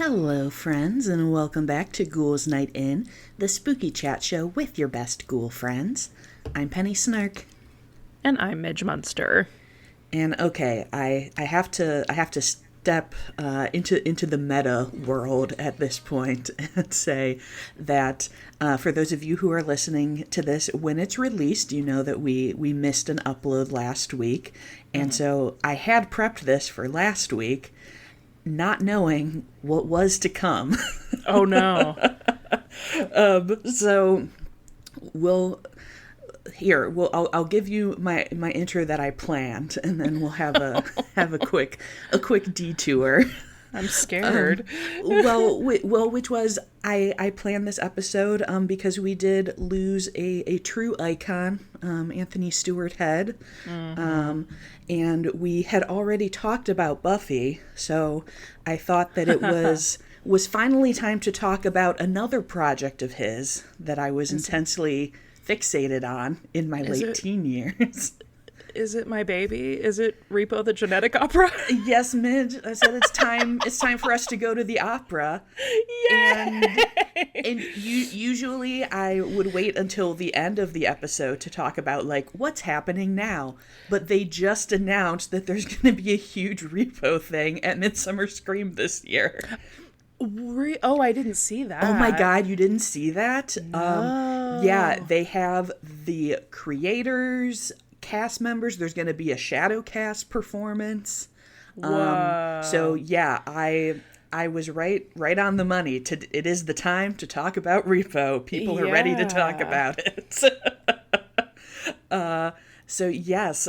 Hello, friends, and welcome back to Ghouls Night In, the spooky chat show with your best ghoul friends. I'm Penny Snark. And I'm Midge Munster. And okay, I have to step into the meta world at this point and say that for those of you who are listening to this when it's released, you know that we missed an upload last week, and so I had prepped this for last week, not knowing what was to come. Oh no. So I'll give you my intro that I planned, and then we'll have a quick detour. I'm scared. Which was I planned this episode because we did lose a true icon, Anthony Stewart Head, and we had already talked about Buffy, so I thought that it was finally time to talk about another project of his that I was intensely fixated on in my late teen years. Is it my baby? Is it Repo the Genetic Opera? Yes, Midge. I said it's time. It's time for us to go to the opera. Yay! And usually I would wait until the end of the episode to talk about like what's happening now. But they just announced that there's going to be a huge Repo thing at Midsummer Scream this year. Oh, I didn't see that. Oh my God, you didn't see that? No. Yeah, they have the creators, cast members. There's going to be a shadow cast performance. Whoa. So yeah, I was right on the money. It is the time to talk about Repo. People are ready to talk about it. So yes,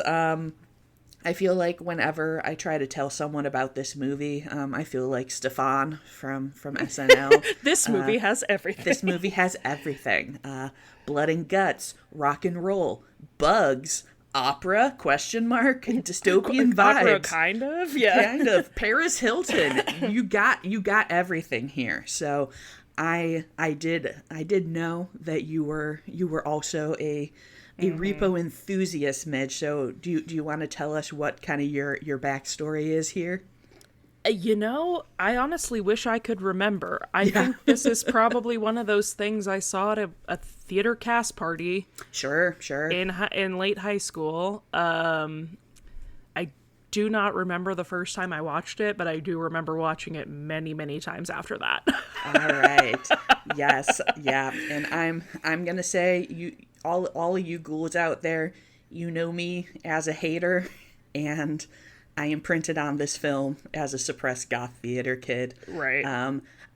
I feel like whenever I try to tell someone about this movie, I feel like Stefan from SNL. This movie has everything. This movie has everything. Blood and guts, rock and roll, bugs, opera, dystopian vibes. Opera, kind of? Yeah. Kind of. Paris Hilton. You got everything here. So I did know that you were also a Repo enthusiast, Midge. So do you want to tell us what kind of your backstory is here? You know, I honestly wish I could remember. I think this is probably one of those things I saw at a theater cast party. Sure. In late high school. I do not remember the first time I watched it, but I do remember watching it many, many times after that. All right. Yes. Yeah. And I'm gonna say you all of you ghouls out there, you know me as a hater, and I imprinted on this film as a suppressed goth theater kid. Right.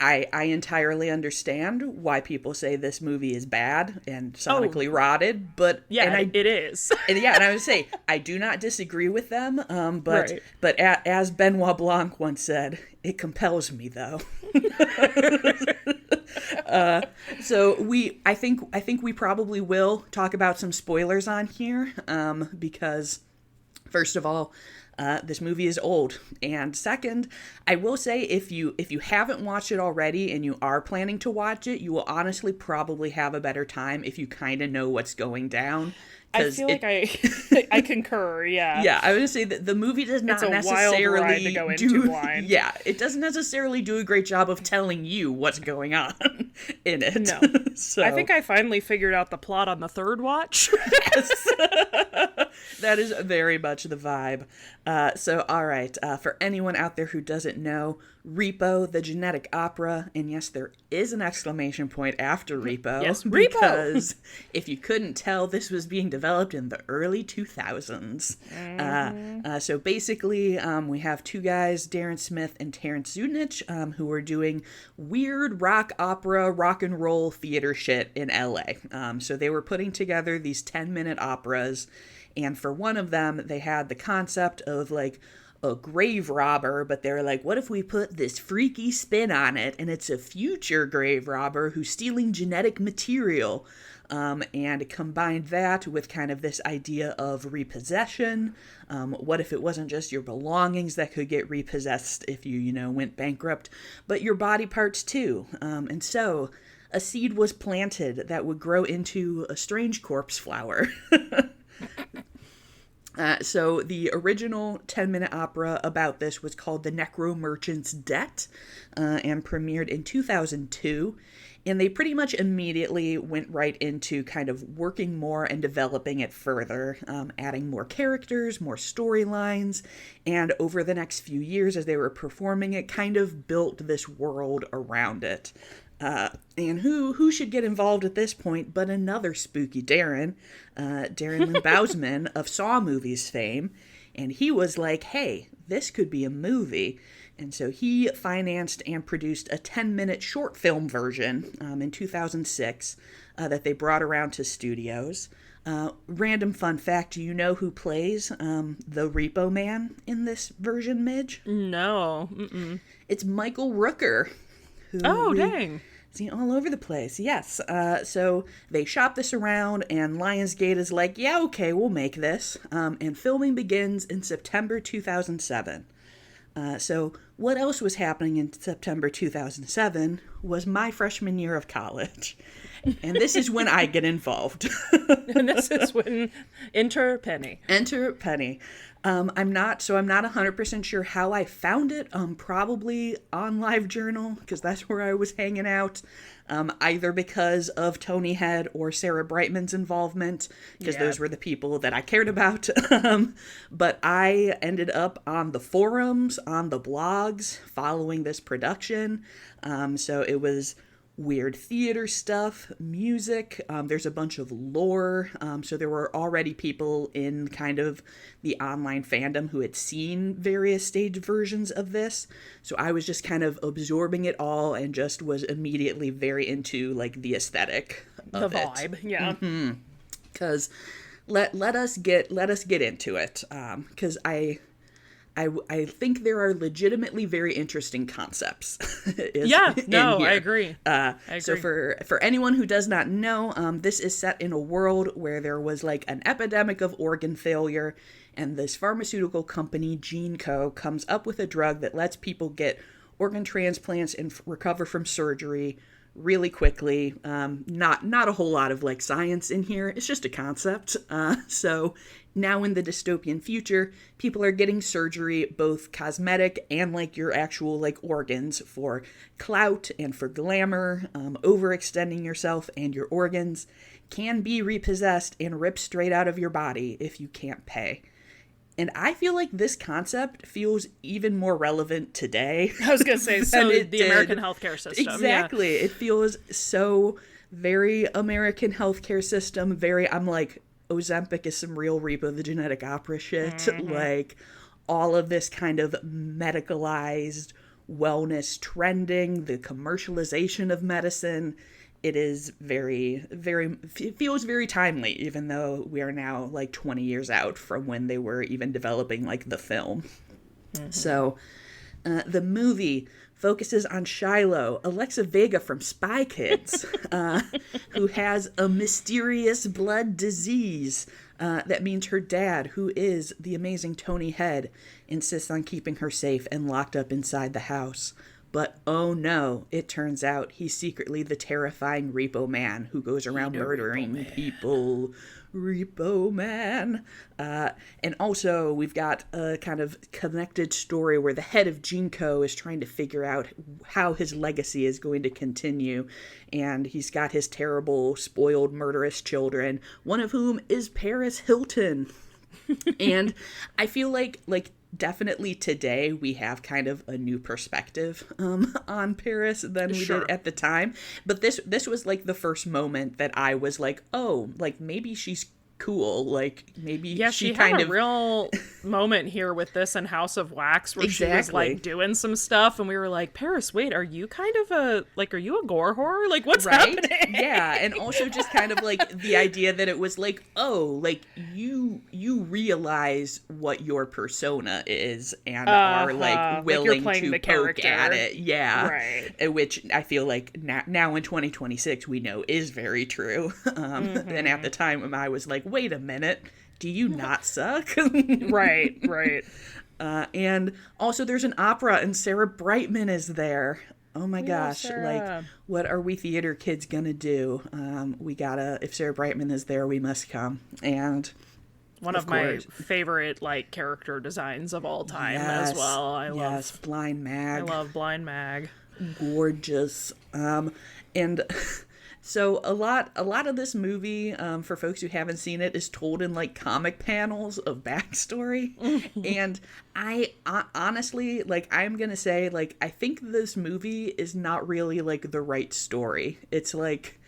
I entirely understand why people say this movie is bad and sonically rotted, but it is. And I would say I do not disagree with them. But Right. but as Benoit Blanc once said, it compels me though. So I think we probably will talk about some spoilers on here, because first of all, this movie is old, and second, I will say if you haven't watched it already and you are planning to watch it, you will honestly probably have a better time if you kind of know what's going down. I feel like I concur, yeah. Yeah, I would say that the movie does not it's a necessarily wild ride to go into blind. Yeah, it doesn't necessarily do a great job of telling you what's going on in it. No. So, I think I finally figured out the plot on the third watch. yes. That is very much the vibe. So, all right, for anyone out there who doesn't know, Repo, the genetic opera, and yes, there is an exclamation point after Repo. Yes, Repo! Because if you couldn't tell, this was being developed in the early 2000s. So basically, we have two guys, Darren Smith and Terrence Zunich, who are doing weird rock opera, rock and roll theater shit in LA. So they were putting together these 10-minute operas, and for one of them, they had the concept of like a grave robber, but they're like, what if we put this freaky spin on it, and it's a future grave robber who's stealing genetic material, and combined that with kind of this idea of repossession. What if it wasn't just your belongings that could get repossessed if you went bankrupt, but your body parts too? And so a seed was planted that would grow into a strange corpse flower. So the original 10-minute opera about this was called The Necro Merchant's Debt, and premiered in 2002. And they pretty much immediately went right into kind of working more and developing it further, adding more characters, more storylines, and over the next few years as they were performing it, kind of built this world around it. And who should get involved at this point but another spooky Darren, Darren Lynn Bousman of Saw movies fame. And he was like, hey, this could be a movie. And so he financed and produced a 10-minute short film version in 2006 that they brought around to studios. Random fun fact, do you know who plays the Repo Man in this version, Midge? No. Mm-mm. It's Michael Rooker. Oh, dang. See, all over the place, yes. So they shop this around, and Lionsgate is like, yeah, okay, we'll make this. And filming begins in September 2007. So what else was happening in September 2007 was my freshman year of college. And this is when I get involved. And this is when enter Penny. Enter Penny. I'm not 100% sure how I found it. Probably on LiveJournal, because that's where I was hanging out. Either because of Tony Head or Sarah Brightman's involvement, because those were the people that I cared about. But I ended up on the forums, on the blogs, following this production. So it was weird theater stuff, music, there's a bunch of lore, so there were already people in kind of the online fandom who had seen various stage versions of this, so I was just kind of absorbing it all and just was immediately very into like the aesthetic of the vibe, it. yeah. Because let us get into it, because I think there are legitimately very interesting concepts. I agree. So for anyone who does not know, this is set in a world where there was like an epidemic of organ failure, and this pharmaceutical company, GeneCo, comes up with a drug that lets people get organ transplants and recover from surgery really quickly. Not a whole lot of like science in here. It's just a concept. So now in the dystopian future, people are getting surgery, both cosmetic and like your actual like organs, for clout and for glamour. Overextending yourself and your organs can be repossessed and ripped straight out of your body if you can't pay. And I feel like this concept feels even more relevant today. I was going to say, so the American healthcare system. Exactly. Yeah. It feels so very American healthcare system. I'm like, Ozempic is some real Repo the Genetic Opera shit. Mm-hmm. Like, all of this kind of medicalized wellness trending, the commercialization of medicine. It is it feels very timely, even though we are now like 20 years out from when they were even developing like the film. Mm-hmm. So the movie focuses on Shiloh, Alexa Vega from Spy Kids, who has a mysterious blood disease. That means her dad, who is the amazing Tony Head, insists on keeping her safe and locked up inside the house. But oh no, it turns out he's secretly the terrifying Repo Man who goes around murdering people. Repo Man. And also, we've got a kind of connected story where the head of GeneCo is trying to figure out how his legacy is going to continue. And he's got his terrible, spoiled, murderous children, one of whom is Paris Hilton. And I feel like definitely today we have kind of a new perspective on Paris than we did at the time. But this was like the first moment that I was like, oh, like maybe she's cool. Like maybe she kind had of a real moment here with this and House of Wax where she was like doing some stuff and we were like, Paris, wait, are you kind of are you a gore horror? Like what's happening? Yeah. And also just kind of like the idea that it was like, oh, like you realize what your persona is and are like willing to poke character at it. Yeah. Right. Which I feel like now in 2026 we know is very true. And at the time I was like, wait a minute, do you not suck? Right. And also there's an opera and Sarah Brightman is there. Oh my gosh, like what are we theater kids gonna do? We gotta, if Sarah Brightman is there, we must come. And One of my favorite like character designs of all time as well. I love Blind Mag. I love Blind Mag. Gorgeous. And so a lot of this movie, for folks who haven't seen it, is told in like comic panels of backstory. And I honestly, like, I'm gonna say, like, I think this movie is not really like the right story. It's like,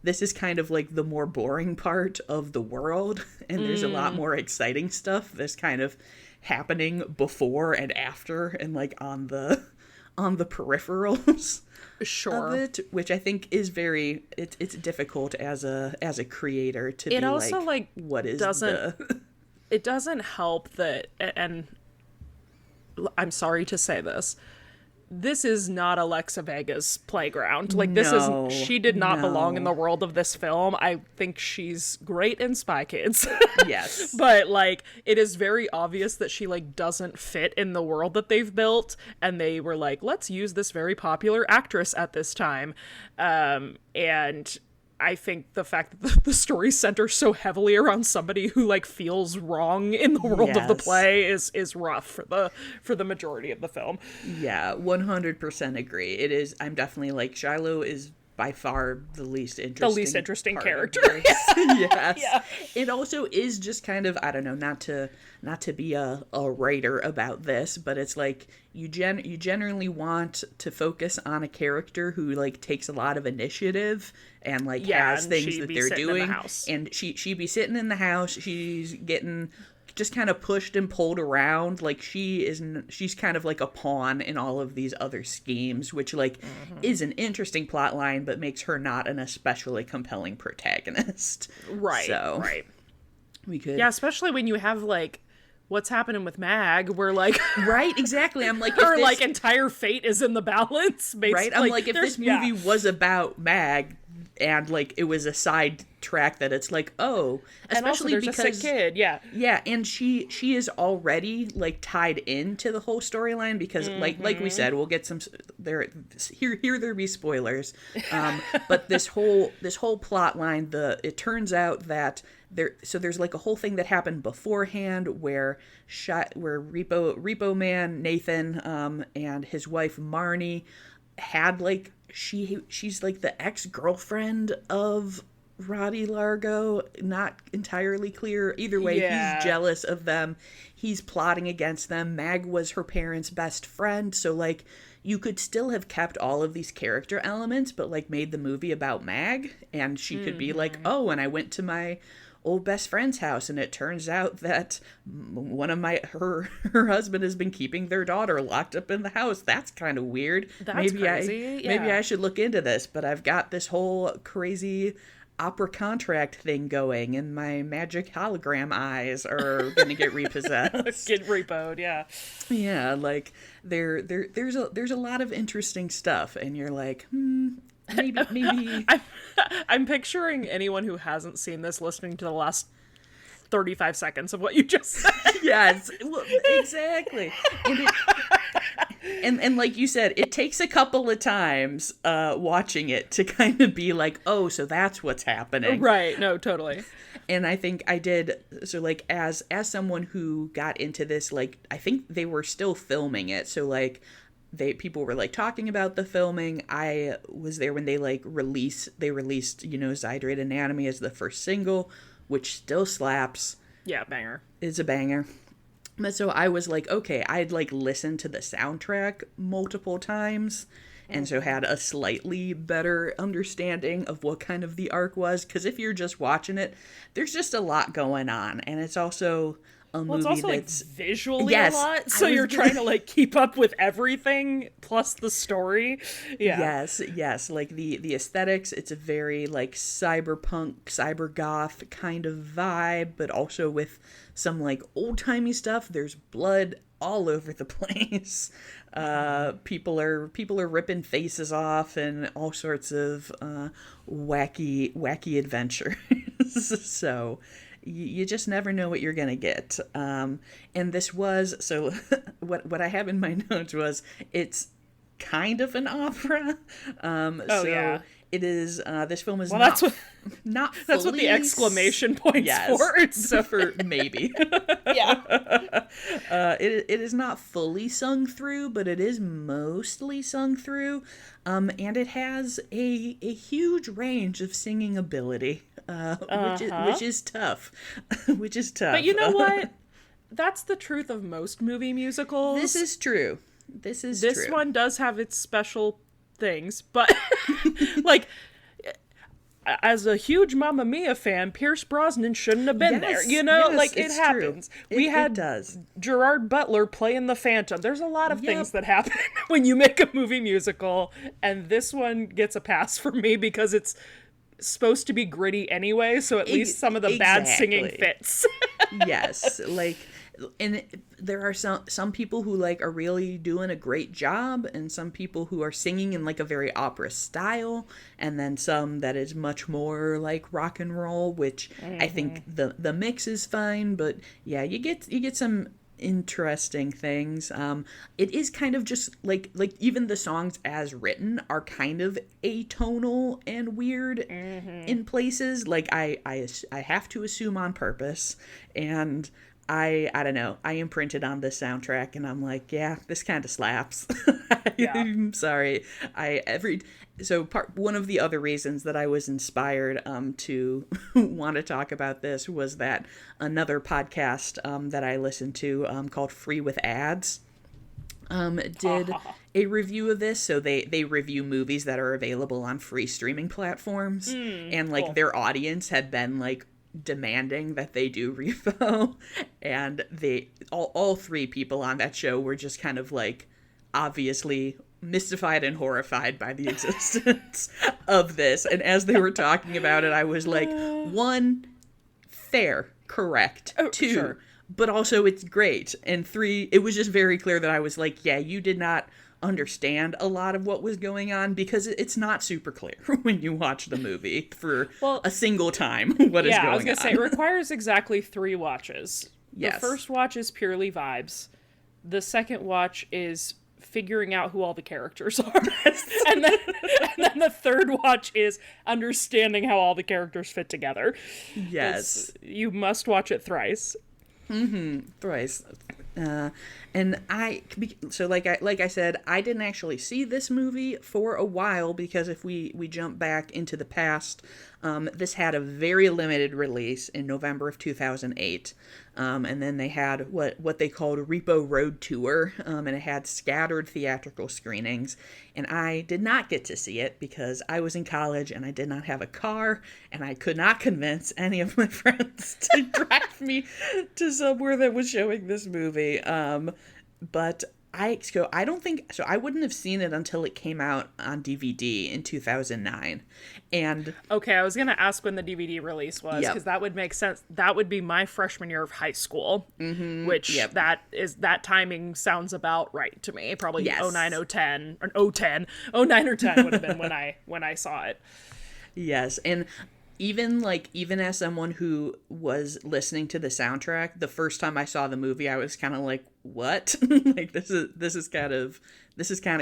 this is kind of like the more boring part of the world, and there's a lot more exciting stuff that's kind of happening before and after, and like on the peripherals of it, which I think is very, it's difficult as a creator to it be also like what is it doesn't help that, and I'm sorry to say this is not Alexa Vega's playground. Like, she did not belong in the world of this film. I think she's great in Spy Kids. Yes. But, like, it is very obvious that she, like, doesn't fit in the world that they've built. And they were like, let's use this very popular actress at this time. And I think the fact that the story centers so heavily around somebody who like feels wrong in the world of the play is rough for the majority of the film. Yeah, 100% agree. It is. I'm definitely like, Shiloh is by far the least interesting character. Yes. Yeah. It also is just kind of, I don't know, not to be a writer about this, but it's like you generally want to focus on a character who like takes a lot of initiative and like has things that they're doing, and she'd be sitting in the house. She's getting just kind of pushed and pulled around. Like, she's kind of like a pawn in all of these other schemes, which like is an interesting plot line, but makes her not an especially compelling protagonist. Right. So right. We could, especially when you have like what's happening with Mag, where like right, exactly. I'm like, her like entire fate is in the balance. Right. I'm like, if this movie was about Mag, and like it was a side track that it's like, oh, especially and also there's a sick kid, yeah, and she is already like tied into the whole storyline because like we said, we'll get some here there be spoilers, but this whole plot line, it turns out that there's like a whole thing that happened beforehand where Repo Man Nathan and his wife Marnie had like, she's like the ex-girlfriend of Roddy Largo, not entirely clear. Either way, he's jealous of them. He's plotting against them. Mag was her parents' best friend, so like you could still have kept all of these character elements, but like made the movie about Mag, and she could be like, oh, and I went to my old best friend's house, and it turns out that one of her husband has been keeping their daughter locked up in the house. That's kind of weird. That's crazy. Maybe I should look into this, but I've got this whole crazy opera contract thing going, and my magic hologram eyes are gonna get repossessed. Get repoed, yeah. Like there's a lot of interesting stuff, and you're like, maybe I'm picturing anyone who hasn't seen this listening to the last 35 seconds of what you just said. Yes, well, exactly. And like you said, it takes a couple of times watching it to kind of be like, oh, so that's what's happening. Right. No, totally. And I think I did, so like as someone who got into this, like I think they were still filming it, so like people were like talking about the filming. I was there when they released Zydrate Anatomy as the first single, which still slaps. Yeah, banger. It's a banger. But so I was like, okay, I'd like listened to the soundtrack multiple times, and so had a slightly better understanding of what kind of the arc was, because if you're just watching it, there's just a lot going on, and it's also a movie it's also that's like visually a lot, so you're trying to like keep up with everything plus the story. Yes, like the aesthetics, it's a very like cyberpunk, cybergoth kind of vibe, but also with some like old-timey stuff. There's blood all over the place. People are ripping faces off and all sorts of wacky adventures. So you just never know what you're gonna get. And this was, so what I have in my notes was, it's kind of an opera. It is. This film is that's what not. Fully that's what the exclamation points for. It's so for maybe. Yeah. It is not fully sung through, but it is mostly sung through, and it has a huge range of singing ability, which is tough. Which is tough. But you know what? That's the truth of most movie musicals. This is true. This one does have its special things, but like, as a huge Mamma Mia fan, Pierce Brosnan shouldn't have been there. You know, like, it happens. It does. Gerard Butler playing the Phantom. There's a lot of things that happen when you make a movie musical, and this one gets a pass for me because it's supposed to be gritty anyway, so at least some of the bad singing fits. Yes, like, and there are some people who like are really doing a great job, and some people who are singing in like a very opera style, and then some that is much more like rock and roll, which I think the mix is fine. But yeah, you get some interesting things. It is kind of just like even the songs as written are kind of atonal and weird in places. Like I have to assume on purpose, and I don't know. I imprinted on this soundtrack, and I'm like, yeah, this kind of slaps. I'm sorry. One of the other reasons that I was inspired to want to talk about this was that another podcast that I listened to called Free with Ads did a review of this. So they review movies that are available on free streaming platforms, and like their audience had been like demanding that they do Repo, and they all three people on that show were just kind of like obviously mystified and horrified by the existence of this. And as they were talking about it, I was like, one, fair, correct. Two, sure, but also it's great. And three, it was just very clear that I was like, yeah, you did not understand a lot of what was going on, because it's not super clear when you watch the movie for a single time what is going on. I was gonna say, it requires exactly 3 watches. Yes. The first watch is purely vibes. The second watch is figuring out who all the characters are. and then the third watch is understanding how all the characters fit together. Yes. You must watch it thrice. Thrice. And like I said, I didn't actually see this movie for a while, because if we jump back into the past, this had a very limited release in November of 2008. And then they had what they called Repo Road Tour, and it had scattered theatrical screenings. And I did not get to see it because I was in college and I did not have a car, and I could not convince any of my friends to drive me to somewhere that was showing this movie. But I don't think so. I wouldn't have seen it until it came out on DVD in 2009. And okay, I was gonna ask when the DVD release was, because that would make sense. That would be my freshman year of high school, which that timing sounds about right to me. Probably 09, 010, or 010, 09 or 10 would have been when I saw it. Yes, and even as someone who was listening to the soundtrack, the first time I saw the movie, I was kind of like, "What? Like this is kind of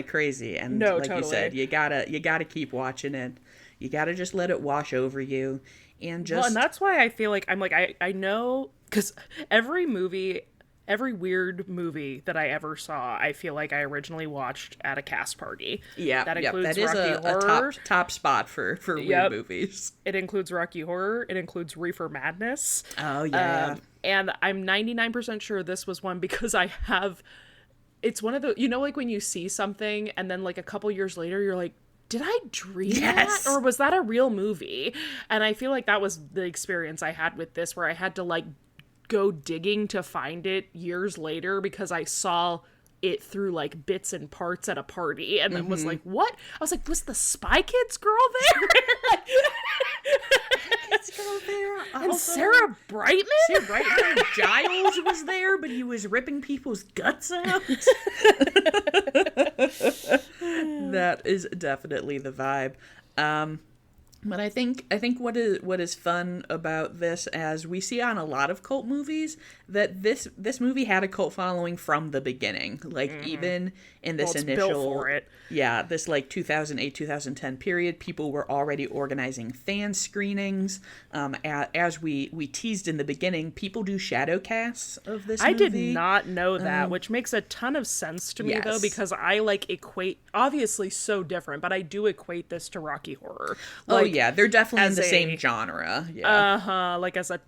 crazy." And totally. You said, you gotta keep watching it. You gotta just let it wash over you, and just. And that's why I feel like I know, because every weird movie that I ever saw, I feel like I originally watched at a cast party. Yeah, that includes that is Rocky Horror. A top spot for weird movies. It includes Rocky Horror. It includes Reefer Madness. Oh yeah. And I'm 99% sure this was one, because it's one of the, like when you see something and then like a couple years later you're like, did I dream that? Or was that a real movie? And I feel like that was the experience I had with this, where I had to like go digging to find it years later, because I saw it through like bits and parts at a party, and then was like, what? I was like, was the Spy Kids girl there? And Sarah Brightman? Giles was there, but he was ripping people's guts out. That is definitely the vibe. But I think what is fun about this, as we see on a lot of cult movies, that this movie had a cult following from the beginning. Like even in this initial, built for it. Yeah, this like 2008-2010 period, people were already organizing fan screenings. As we teased in the beginning, people do shadow casts of this movie. I did not know that, which makes a ton of sense to me though, because I like equate, obviously so different, but I do equate this to Rocky Horror. Like, yeah, they're definitely in the same genre. Yeah. Like as a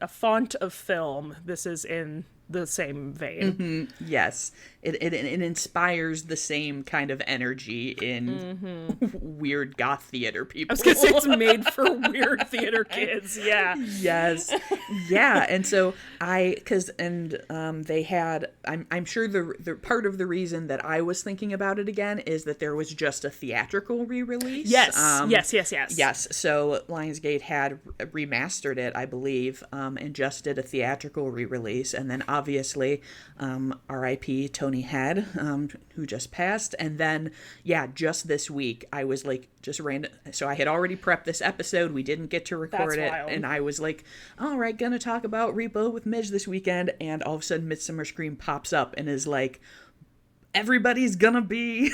font of film, this is in the same vein. Yes, it inspires the same kind of energy in weird goth theater people. I was gonna say it's made for weird theater kids. Yeah. Yes. Yeah, and so they had. I'm sure the part of the reason that I was thinking about it again is that there was just a theatrical re-release. Yes. Yes. Yes. So Lionsgate had remastered it, I believe, and just did a theatrical re-release, and then obviously, R.I.P. Tony Head, who just passed, and then just this week I was like just random. So I had already prepped this episode. We didn't get to record it, and I was like, all right, gonna talk about Repo with Midge this weekend, and all of a sudden Midsummer Scream pops up and is like, everybody's gonna be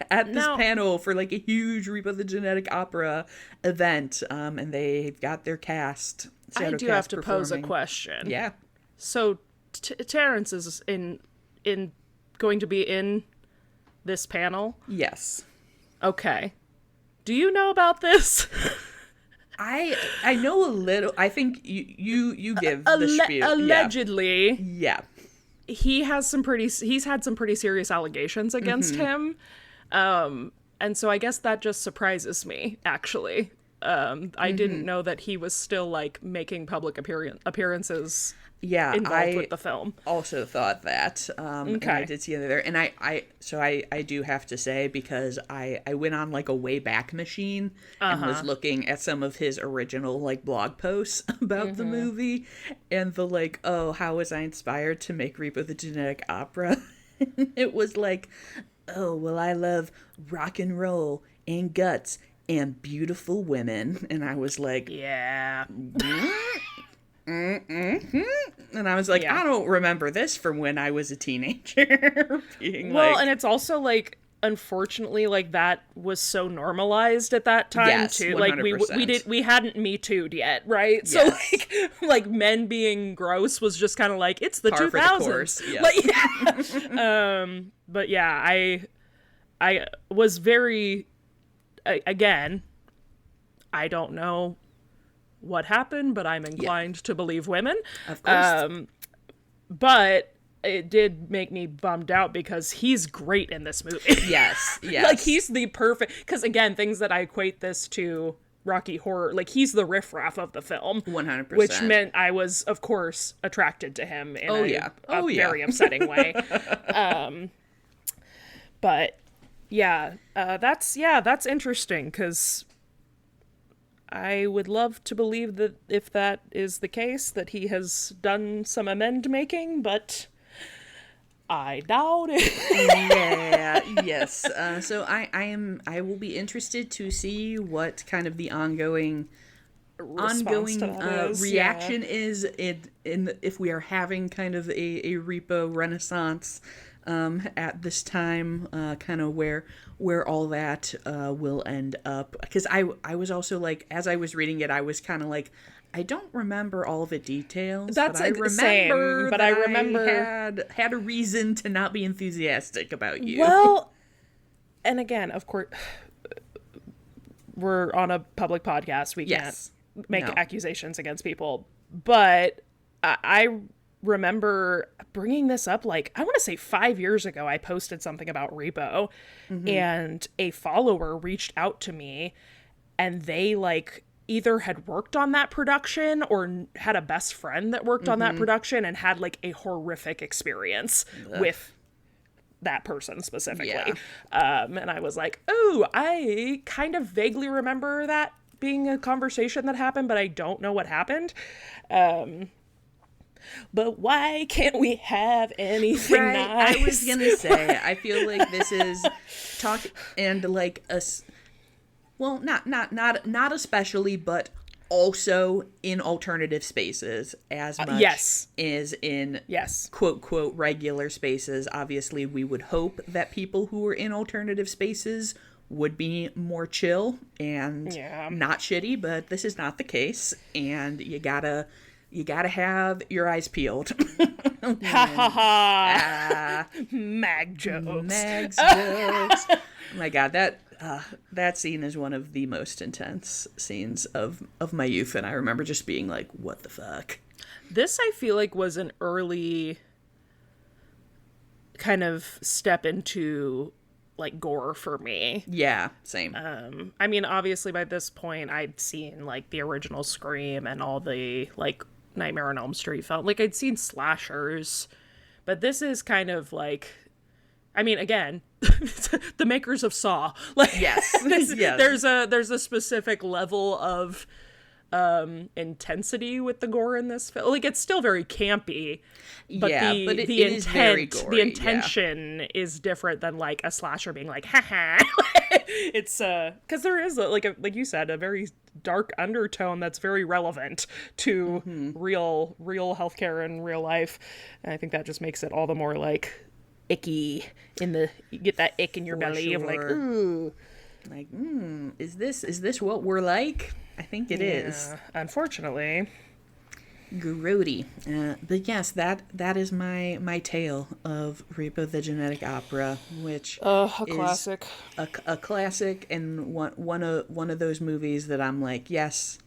at this panel for like a huge Repo the Genetic Opera event, and they've got their cast. I do have to pose a question. Yeah. So Terrence is in going to be in this panel? Yes. Okay. Do you know about this? I know a little. I think you give the spiel. Allegedly. Yeah. He's had some pretty serious allegations against him. And so I guess that just surprises me, actually. I didn't know that he was still like making public appearances involved with the film. Also thought that. And I did see it there. And I do have to say, because I went on like a Wayback Machine and was looking at some of his original like blog posts about the movie, and the like, oh, how was I inspired to make Repo the Genetic Opera? It was like, oh, well, I love rock and roll and guts and beautiful women. And I was like, yeah. And I was like, I don't remember this from when I was a teenager. And it's also like, unfortunately, like that was so normalized at that time too. 100%. Like we hadn't Me Too'd yet, right? Yes. So like men being gross was just kind of like, it's the 2000s. Like, but yeah, I was very, again, I don't know what happened, but I'm inclined to believe women. Of course. But it did make me bummed out because he's great in this movie. Yes. Like he's the perfect, because again, things that I equate this to Rocky Horror, like he's the riffraff of the film. 100%. Which meant I was, of course, attracted to him in a very upsetting way. But that's interesting, because I would love to believe that if that is the case, that he has done some amend making, but I doubt it. Yes. So I will be interested to see what kind of the ongoing reaction is in if we are having kind of a Repo renaissance at this time, kind of where all that will end up. Because I was also like, as I was reading it, I was kind of like, I don't remember all the details. That's but I remember. But I remember I had a reason to not be enthusiastic about you. Well, and again, of course, we're on a public podcast. We can't make accusations against people. But I remember bringing this up, like, I want to say 5 years ago. I posted something about Repo, and a follower reached out to me, and they like either had worked on that production or had a best friend that worked on that production and had like a horrific experience with that person specifically. And I was like, oh, I kind of vaguely remember that being a conversation that happened, but I don't know what happened. But why can't we have anything nice? I was gonna say, I feel like this is talk and like Well, not especially, but also in alternative spaces as much yes. as in Yes. quote regular spaces. Obviously, we would hope that people who are in alternative spaces would be more chill and not shitty, but this is not the case, and you gotta have your eyes peeled. Ha ha ha. Mag jokes. Mag's jokes. Oh my god, that scene is one of the most intense scenes of my youth, and I remember just being like, what the fuck? This, I feel like, was an early kind of step into, like, gore for me. Yeah, same. I mean, obviously, by this point, I'd seen, like, the original Scream and all the, like, Nightmare on Elm Street film. Like, I'd seen slashers, but this is kind of, like... I mean, again, the makers of Saw. Like, yes. Yes. There's a specific level of intensity with the gore in this film. Like, it's still very campy, but but it is very gory. The intention is different than like a slasher being like, haha. It's because there is like you said, a very dark undertone that's very relevant to real healthcare and real life, and I think that just makes it all the more like icky you get that ick in your belly of like, ooh, like, is this what we're like? I think it is. Unfortunately. Grody. But yes, that is my tale of Repo the Genetic Opera, which a classic. A classic, and one of those movies that I'm like, yes,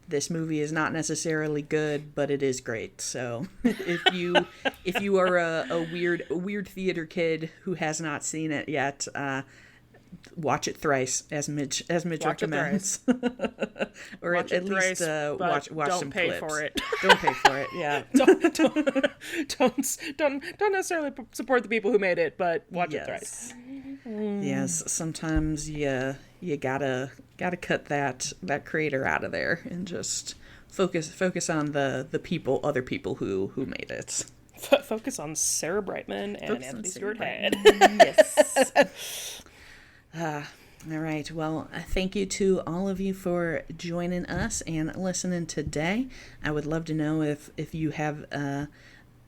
this movie is not necessarily good, but it is great. So if you are a weird theater kid who has not seen it yet, watch it thrice, as Midge recommends. Or watch at thrice, least watch don't some pay clips. for it. Don't pay for it. Yeah. don't necessarily support the people who made it, but watch it thrice. Yes, sometimes you gotta cut that creator out of there and just focus on the other people who made it. Focus on Sarah Brightman and Anthony Stewart Head. Yes. All right. Well, thank you to all of you for joining us and listening today. I would love to know if you have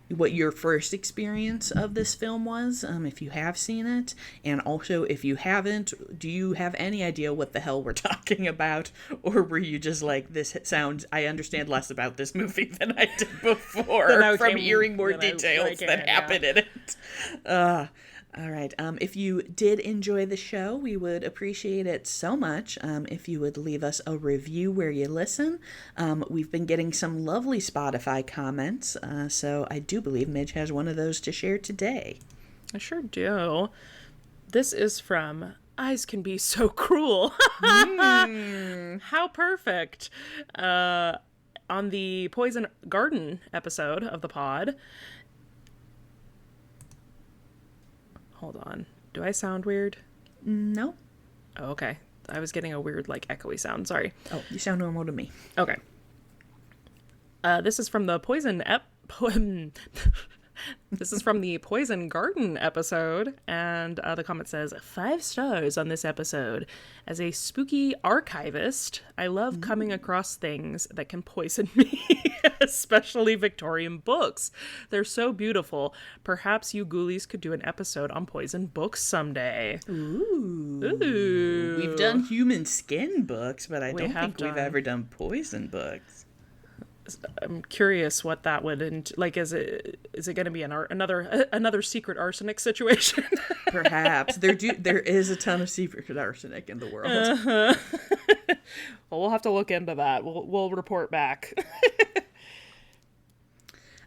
what your first experience of this film was, if you have seen it, and also if you haven't, do you have any idea what the hell we're talking about, or were you just like, this sounds, I understand less about this movie than I did before from hearing more details that happen in it. All right. If you did enjoy the show, we would appreciate it so much if you would leave us a review where you listen. We've been getting some lovely Spotify comments, so I do believe Midge has one of those to share today. I sure do. This is from Eyes Can Be So Cruel. How perfect. On the Poison Garden episode of the pod. Hold on. Do I sound weird? No. Oh, okay. I was getting a weird, like, echoey sound. Sorry. Oh, you sound normal to me. Okay. This is from the This is from the Poison Garden episode, and the comment says, 5 stars on this episode. As a spooky archivist, I love coming across things that can poison me, especially Victorian books. They're so beautiful. Perhaps you ghoulies could do an episode on poison books someday. Ooh. We've done human skin books, but I don't think we've ever done poison books. I'm curious what that would like. Is it going to be another secret arsenic situation? Perhaps there is a ton of secret arsenic in the world. Well, we'll have to look into that. We'll report back.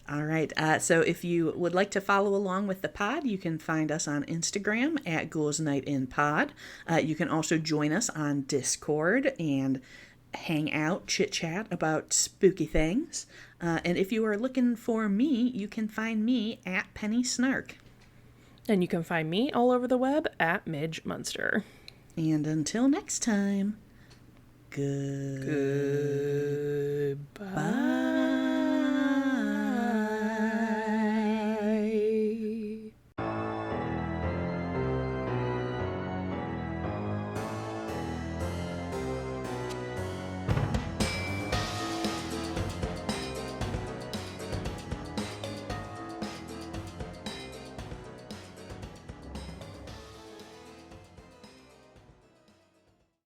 All right. So if you would like to follow along with the pod, you can find us on Instagram at Ghouls Night In Pod. You can also join us on Discord and hang out, chit-chat about spooky things. And if you are looking for me, you can find me at Penny Snark. And you can find me all over the web at Midge Munster. And until next time, goodbye.